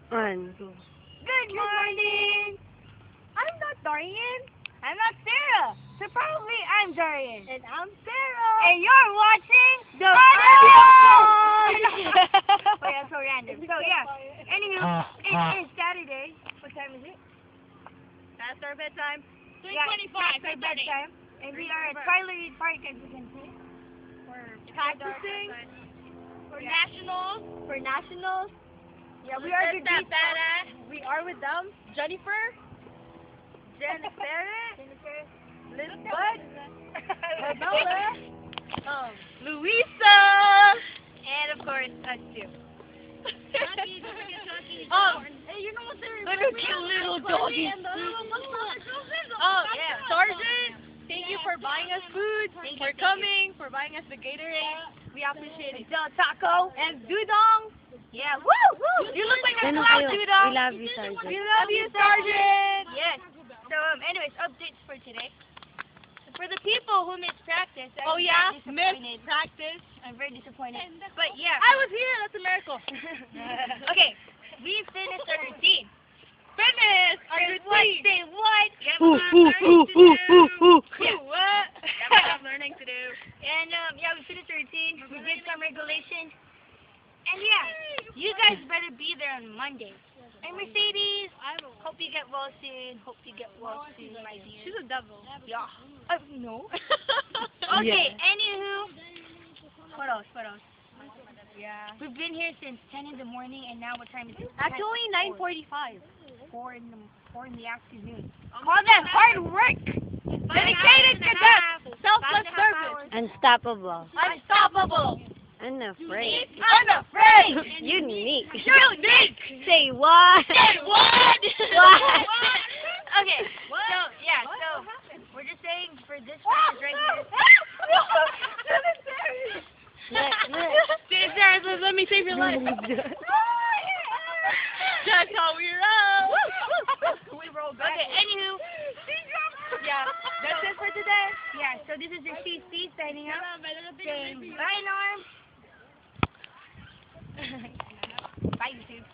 One. Good morning. I'm not Darian. I'm not Sarah. So probably I'm Darian. And I'm Sarah. And you're watching the Wait, that's so random. So yeah. Anywho, it is Saturday. What time is it? Past our bedtime. 3:25. Yeah, bedtime. And we are at Tyler Reed Park, as you can see. We're practicing for nationals. For nationals. Yeah, we With are that the badass. We are with them. Jennifer. Jennifer. Liz Bud. Mabella. Louisa. And of course, us too. Hey, you know what they're Little cute little doggy. Oh, yeah. Sergeant, thank you for buying us food, for coming, for buying us the Gatorade. We appreciate it. Del Taco. And Dudong. Yeah, woo! You look like a Ano clown, kayo? Dudong. We love you, Sergeant. We love you, Sergeant. Yes. So, anyways, updates for today. For the people who missed practice, Oh, yeah? I'm Missed practice. I'm very disappointed. But yeah. I was here. That's a miracle. Okay, we finished our routine. Finish our What? routine. Say what? Yeah, what? Yeah, we have learning to do. And yeah, we finished our routine. We did some regulations. And yeah, you guys better be there on Monday. And Mercedes, hope you get well soon. Hope you get well soon, my dear. She's a devil. Yeah. No. Yeah. Okay, anywho. What else? Yeah. We've been here since 10 in the morning, and now what time is it? Actually, 9:45. 4 in the afternoon. Call that hard work. Dedicated to death. Selfless service. Unstoppable. Unstoppable. Unafraid. Unafraid. Unique. Unique. Say what? Say what? What? Okay, so yeah, so we're just saying for this practice right here. Let me save your life. That's how we roll. We roll back. Okay, anywho. Yeah, that's it for today. Yeah, so this is your CC signing out. Saying bye, Norm. Bye, YouTube.